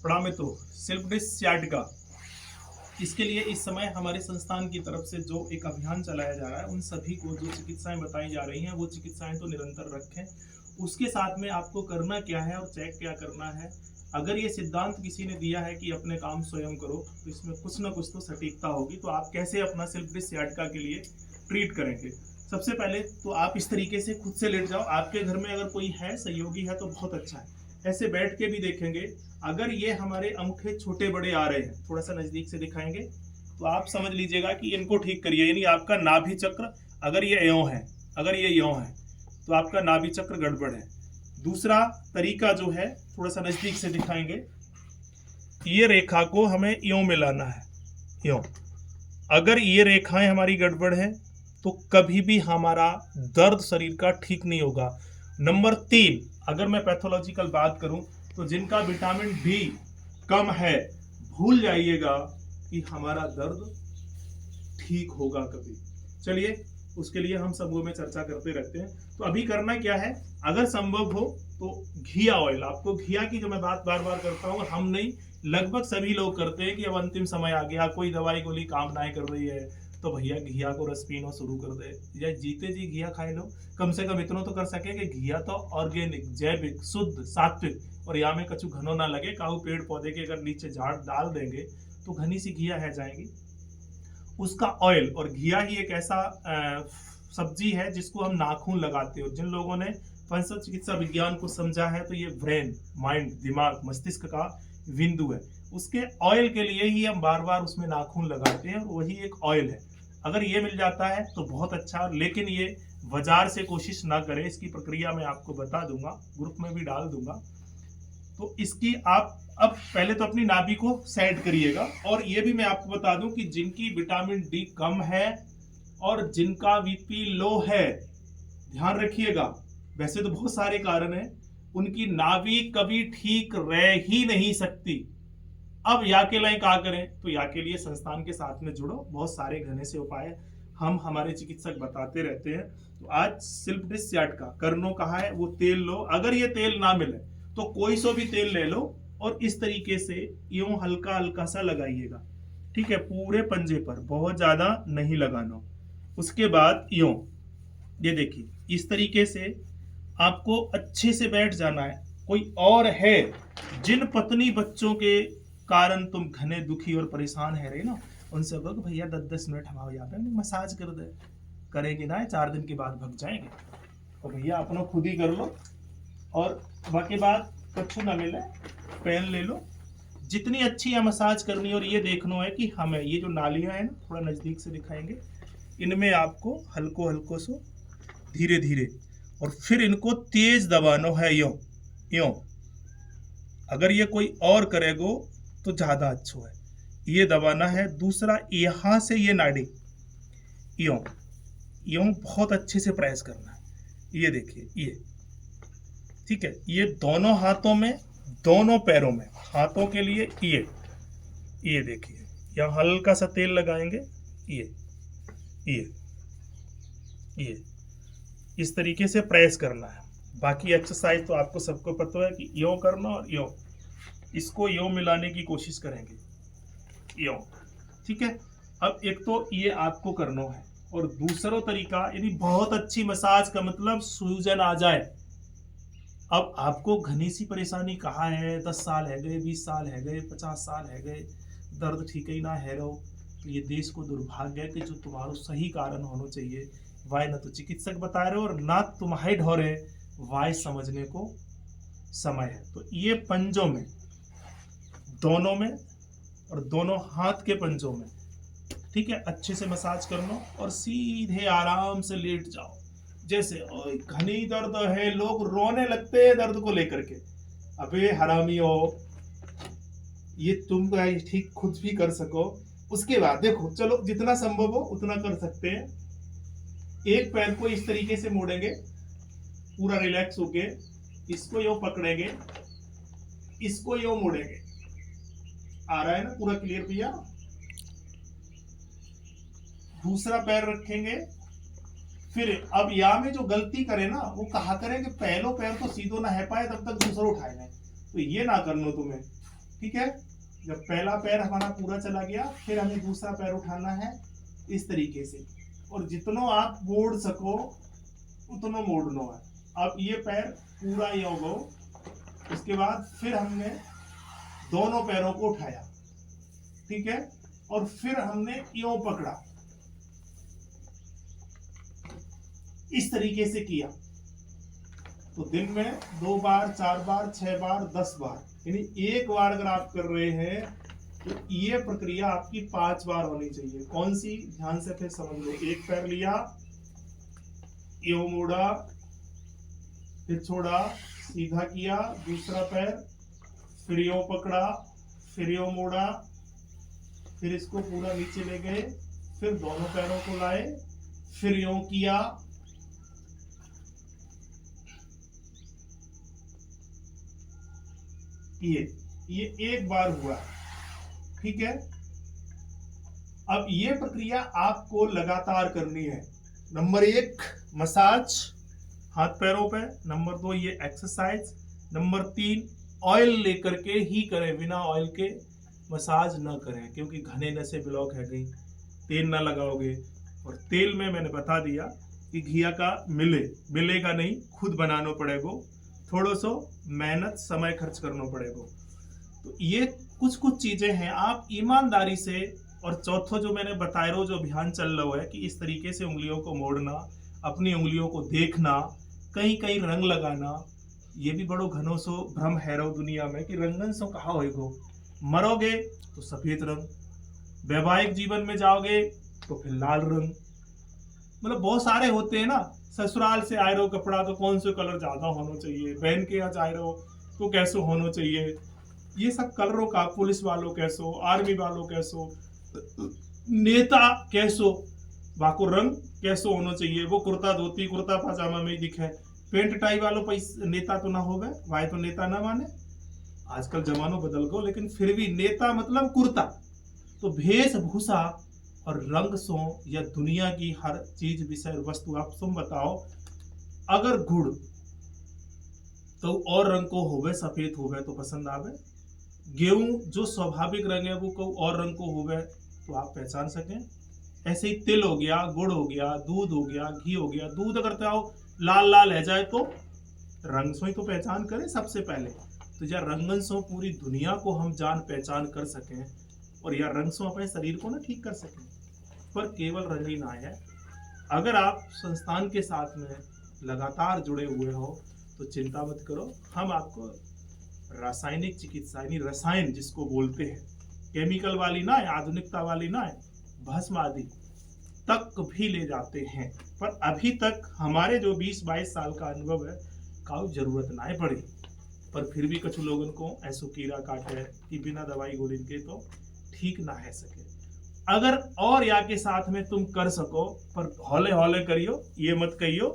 प्रणाम मित्रों, self dish sciatica इसके लिए इस समय हमारे संस्थान की तरफ से जो एक अभियान चलाया जा रहा है, उन सभी को जो चिकित्साएं बताई जा रही हैं वो चिकित्साएं तो निरंतर रखें। उसके साथ में आपको करना क्या है और चेक क्या करना है। अगर ये सिद्धांत किसी ने दिया है कि अपने काम स्वयं करो, तो इसमें कुछ ना कुछ तो सटीकता होगी। तो आप कैसे अपना सेल्फ डिस सियाटिका के लिए ट्रीट करेंगे। सबसे पहले तो आप इस तरीके से खुद से लेट जाओ। आपके घर में अगर कोई है, सहयोगी है, तो बहुत अच्छा है। ऐसे बैठ के भी देखेंगे। अगर ये हमारे अंगूठे छोटे बड़े आ रहे हैं, थोड़ा सा नजदीक से दिखाएंगे, तो आप समझ लीजिएगा कि इनको ठीक करिए। यानी आपका नाभि चक्र अगर ये यों है, अगर ये यों है, तो आपका नाभि चक्र गड़बड़ है। दूसरा तरीका जो है, थोड़ा सा नजदीक से दिखाएंगे, ये रेखा को हमें यों मिलाना है, यों। अगर ये रेखाएं हमारी गड़बड़ है तो कभी भी हमारा दर्द शरीर का ठीक नहीं होगा। नंबर 3, अगर मैं पैथोलॉजिकल बात करूं, तो जिनका विटामिन डी कम है, भूल जाइएगा कि हमारा दर्द ठीक होगा कभी। चलिए, उसके लिए हम समूह में चर्चा करते रहते हैं। तो अभी करना क्या है, अगर संभव हो तो घिया ऑयल, आपको घिया की जो मैं बात बार बार करता हूँ, हम नहीं, लगभग सभी लोग करते हैं कि अब अंतिम समय आ गया, कोई दवाई गोली काम ना कर रही है, तो भैया घिया को रस पीना शुरू कर दे, या जीते जी घिया खाए लो। कम से कम इतना तो कर सके कि घिया तो ऑर्गेनिक, जैविक, शुद्ध, सात्विक, और यहाँ में कछु घनो ना लगे। काऊ पेड़ पौधे के अगर नीचे झाड़ डाल देंगे तो घनी सी घिया है जाएगी। उसका ऑयल, और घिया ही एक ऐसा सब्जी है जिसको हम नाखून लगाते हो। जिन लोगों ने पंच चिकित्सा विज्ञान को समझा है, तो ये ब्रेन, माइंड, दिमाग, मस्तिष्क का बिंदु है। उसके ऑयल के लिए ही हम बार बार उसमें नाखून लगाते हैं, और वही एक ऑयल है। अगर ये मिल जाता है तो बहुत अच्छा, लेकिन ये बाजार से कोशिश ना करें। इसकी प्रक्रिया मैं आपको बता दूंगा, ग्रुप में भी डाल दूंगा। तो इसकी आप अब पहले तो अपनी नाभि को सेट करिएगा। और ये भी मैं आपको बता दूं कि जिनकी विटामिन डी कम है और जिनका बीपी लो है, ध्यान रखिएगा, वैसे तो बहुत सारे कारण हैं, उनकी नाभि कभी ठीक रह ही नहीं सकती। अब या के लिए क्या करें, तो या के लिए संस्थान के साथ में जुड़ो। बहुत सारे घने से उपाय हम हमारे चिकित्सक बताते रहते हैं। तो आज सेल्फ डिस सियाटिका करनो कहा है, वो तेल लो। अगर ये तेल ना मिले तो कोई सो भी तेल ले लो, और इस तरीके से यूं हल्का हल्का सा लगाइएगा, ठीक है, पूरे पंजे पर, बहुत ज्यादा नहीं लगाना। उसके बाद यूं, ये देखिए, इस तरीके से आपको अच्छे से बैठ जाना है। कोई और है, जिन पत्नी बच्चों के कारण तुम घने दुखी और परेशान है रहे ना, उनसे बोलो भैया 10-10 मिनट हमारे यहाँ पे मसाज कर दे। करेंगे ना, 4 दिन के बाद भग जाएंगे। तो भैया अपना खुद ही कर लो, और बाकी बात कछु ना मिले, पेन ले लो। जितनी अच्छी है मसाज करनी, और ये देखना है कि हमें ये जो नालियां हैं ना, थोड़ा नजदीक से दिखाएंगे, इनमें आपको हल्को हल्को सो धीरे धीरे, और फिर इनको तेज दबाना है, यो यो। अगर ये कोई और करेगो तो ज्यादा अच्छा है, ये दबाना है। दूसरा, यहां से ये नाड़ी यो यो बहुत अच्छे से प्रेस करना है। ये देखिए, ये ठीक है, ये दोनों हाथों में, दोनों पैरों में, हाथों के लिए ये देखिए, यहाँ हल्का सा तेल लगाएंगे, ये ये इस तरीके से प्रेस करना है। बाकी एक्सरसाइज तो आपको सबको पता है कि यो करना और यो, इसको यो मिलाने की कोशिश करेंगे, यो, ठीक है। अब एक तो ये आपको करना है, और दूसरा तरीका, यदि बहुत अच्छी मसाज का मतलब सूजन आ जाए। अब आपको घनी सी परेशानी कहाँ है, 10 साल है गए, 20 साल है गए, 50 साल है गए, दर्द ठीक ही ना है रहो, तो ये देश को दुर्भाग्य है कि जो तुम्हारा सही कारण होना चाहिए, वाय न तो चिकित्सक बता रहे हो और ना तुम्हारे ढोरे वाय समझने को समय है। तो ये पंजों में, दोनों में, और दोनों हाथ के पंजों में, ठीक है, अच्छे से मसाज कर लो, और सीधे आराम से लेट जाओ। जैसे घनी दर्द है, लोग रोने लगते हैं दर्द को लेकर के। अबे हरामी हो, ये तुम ठीक खुद भी कर सको। उसके बाद देखो, चलो जितना संभव हो उतना कर सकते हैं। एक पैर को इस तरीके से मोड़ेंगे, पूरा रिलैक्स होके, इसको यो पकड़ेंगे, इसको यो मोड़ेंगे। आ रहा है ना पूरा क्लियर भैया। दूसरा पैर रखेंगे। फिर अब यहाँ में जो गलती करे ना, वो कहा करें कि पहलो पैर तो सीधो ना है पाए तब तक दूसरा उठाए ना, तो ये ना करना तुम्हें, ठीक है। जब पहला पैर हमारा पूरा चला गया, फिर हमें दूसरा पैर उठाना है इस तरीके से, और जितनो आप मोड़ सको उतनो मोड़ना है। अब ये पैर पूरा ही हो गो, उसके बाद फिर हमने दोनों पैरों को उठाया, ठीक है, और फिर हमने यूं पकड़ा, इस तरीके से किया। तो दिन में 2 बार, 4 बार, 6 बार, 10 बार, यानी एक बार अगर आप कर रहे हैं तो ये प्रक्रिया आपकी 5 बार होनी चाहिए। कौन सी, ध्यान से फिर समझ लो। एक पैर लिया, यूं मोड़ा, फिर छोड़ा, सीधा किया, दूसरा पैर, फिर यूं पकड़ा, फिर यूं मोड़ा, फिर इसको पूरा नीचे ले गए, फिर दोनों पैरों को लाए, फिर यूं किया, ये एक बार हुआ, ठीक है। अब ये प्रक्रिया आपको लगातार करनी है। नंबर 1 मसाज हाथ पैरों पे, नंबर 2 ये एक्सरसाइज, नंबर 3 ऑयल लेकर के ही करें, बिना ऑयल के मसाज ना करें, क्योंकि घने नसें ब्लॉक है गई। तेल ना लगाओगे, और तेल में मैंने बता दिया कि घिया का मिलेगा नहीं, खुद बनाना पड़ेगा, थोड़ा सा मेहनत समय खर्च करना पड़ेगा। तो ये कुछ चीजें हैं, आप ईमानदारी से। और चौथो जो मैंने बताया रो, जो अभियान चल रहा है कि इस तरीके से उंगलियों को मोड़ना, अपनी उंगलियों को देखना, कहीं कहीं रंग लगाना, ये भी बड़ो घनो सो भ्रम है रो दुनिया में कि रंगन सो कहा होएगो। मरोगे तो सफेद रंग, वैवाहिक जीवन में जाओगे तो फिर लाल रंग, मतलब बहुत सारे होते हैं ना। ससुराल से आए रहो कपड़ा तो कौन से कलर ज्यादा होना चाहिए, बहन के यहाँ जाए रहो तो कैसे होना चाहिए, ये सब कलरों का, पुलिस वालों कैसो, आर्मी वालों कैसो, नेता कैसो, वाको रंग कैसो होना चाहिए, वो कुर्ता धोती कुर्ता पजामा में ही दिखे, पेंट टाई वालों पैसे नेता तो ना हो गए, वाई तो नेता ना माने। आजकल जमानो बदल गो, लेकिन फिर भी नेता मतलब कुर्ता। तो वेशभूषा और रंग सो या दुनिया की हर चीज विषय वस्तु आप तुम बताओ, अगर गुड़ तो और रंग को होवे, सफेद होवे तो पसंद आवे, गेहूं जो स्वाभाविक रंग है वो को और रंग को होवे तो आप पहचान सकें। ऐसे ही तिल हो गया, गुड़ हो गया, दूध हो गया, घी हो गया। दूध अगर तो लाल लाल रह जाए तो रंग सो ही तो पहचान करें सबसे पहले। तो या रंगन सो पूरी दुनिया को हम जान पहचान कर सकें, और या रंग सो अपने शरीर को ना ठीक कर सकें। पर केवल रंग ही ना है, अगर आप संस्थान के साथ में लगातार जुड़े हुए हो तो चिंता मत करो, हम आपको रासायनिक चिकित्सा यानी रसायन जिसको बोलते हैं, केमिकल वाली ना है, आधुनिकता वाली ना है, भस्म आदि तक भी ले जाते हैं। पर अभी तक हमारे जो 20-22 साल का अनुभव है, काफी जरूरत ना है पड़ी, पर फिर भी कुछ लोगों को ऐसो कीड़ा काटे कि बिना दवाई गोली के तो ठीक ना है सके। अगर और या के साथ में तुम कर सको, पर हौले हौले करियो, ये मत कहियो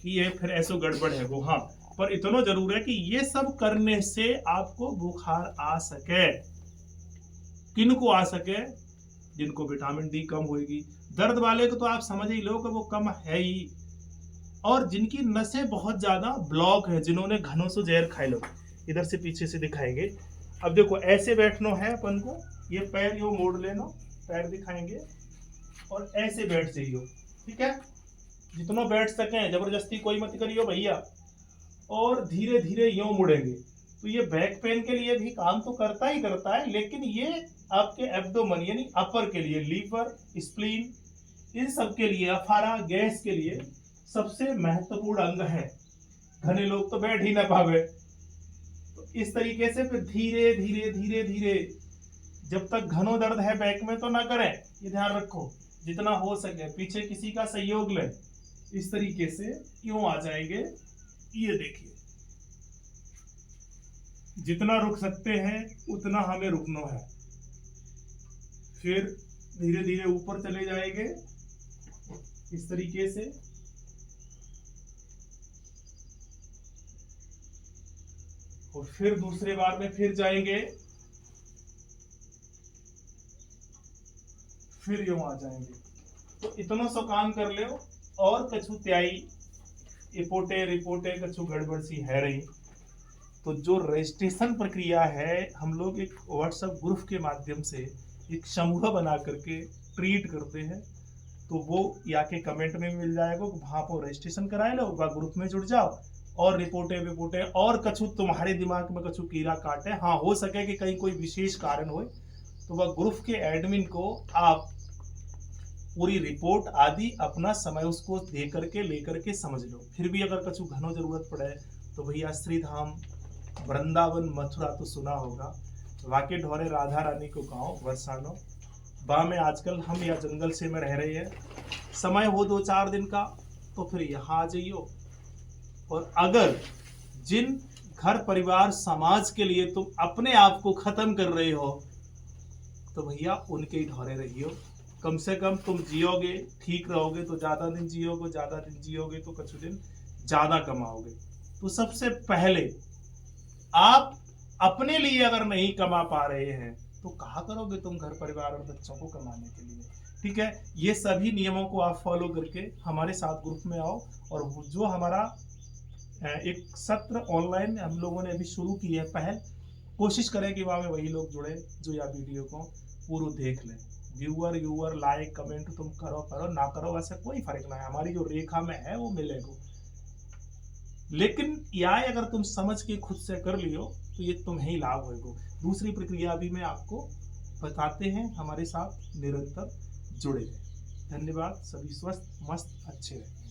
कि ये फिर ऐसो गड़बड़ है वो। हाँ, पर इतना जरूर है कि ये सब करने से आपको बुखार आ सके। किनको आ सके? जिनको विटामिन डी कम होगी। दर्द वाले को तो आप समझ ही लो कि वो कम है ही, और जिनकी नसें बहुत ज्यादा ब्लॉक है, जिन्होंने घनों से जहर खाए लो, इधर से पीछे से दिखाएंगे। अब देखो ऐसे बैठना है अपन को, ये पैर यो मोड़ लेना, पैर दिखाएंगे, और ऐसे बैठ जाइयो, ठीक है। जितना बैठ सके, जबरदस्ती कोई मत करियो भैया, और धीरे धीरे यूं मुड़ेंगे। तो ये बैक पेन के लिए भी काम तो करता ही करता है, लेकिन ये आपके एब्डोमेन यानी अपर के लिए, लीवर, स्प्लीन, इन सब के लिए, अफारा गैस के लिए सबसे महत्वपूर्ण अंग है। घने लोग तो बैठ ही ना पावे। तो इस तरीके से फिर धीरे धीरे धीरे धीरे, जब तक घनो दर्द है बैक में तो ना करें, ये ध्यान रखो। जितना हो सके पीछे किसी का सहयोग लें। इस तरीके से क्यों आ जाएंगे, ये देखिए, जितना रुक सकते हैं उतना हमें रुकना है। फिर धीरे धीरे ऊपर चले जाएंगे इस तरीके से, और फिर दूसरे बार में फिर जाएंगे, फिर यूं आ जाएंगे। तो इतना सा काम कर ले, और कछु त्याई इपोटे रिपोटे कछु गड़बड़ सी है रही, तो जो रजिस्ट्रेशन प्रक्रिया है, हम लोग एक व्हाट्सएप ग्रुप के माध्यम से एक समूह बना करके ट्रीट करते हैं। तो वो या के कमेंट में मिल जाएगा, वहाँ पर रजिस्ट्रेशन कराए लो, ग्रुप में जुड़ जाओ और रिपोर्टें और कछु तुम्हारे दिमाग में कछु कीड़ा काटे, हाँ हो सके कि कहीं कोई विशेष कारण हो, तो वह ग्रुप के एडमिन को आप पूरी रिपोर्ट आदि अपना समय उसको दे करके लेकर के समझ लो। फिर भी अगर कछु घनो जरूरत पड़े तो भैया श्री धाम वृंदावन मथुरा तो सुना होगा, वाके ढोरे राधा रानी को गाँव बरसानो बा में आजकल हम या जंगल से में रह रहे हैं, समय हो 2-4 दिन का तो फिर यहाँ आ जाइयो। और अगर जिन घर परिवार समाज के लिए तुम अपने आप को खत्म कर रहे हो तो भैया उनके ही ढोरे रहियो। कम से कम तुम जियोगे, ठीक रहोगे तो ज्यादा दिन जियोगे, ज्यादा दिन जियोगे तो कुछ दिन ज्यादा कमाओगे। तो सबसे पहले आप अपने लिए अगर नहीं कमा पा रहे हैं तो कहा करोगे तुम घर परिवार और बच्चों को कमाने के लिए। ठीक है, ये सभी नियमों को आप फॉलो करके हमारे साथ ग्रुप में आओ। और जो हमारा एक सत्र ऑनलाइन हम लोगों ने अभी शुरू की है पहल, कोशिश करें कि वहाँ में वही लोग जुड़े जो या वीडियो को पूरा देख लें। व्यूअर लाइक कमेंट तुम करो ना करो, वैसे कोई फर्क ना है, हमारी जो रेखा में है वो मिलेगा। लेकिन यह अगर तुम समझ के खुद से कर लियो तो ये तुम्हें ही लाभ होगा। दूसरी प्रक्रिया भी मैं आपको बताते हैं, हमारे साथ निरंतर जुड़े रहे। धन्यवाद, सभी स्वस्थ मस्त अच्छे रहे।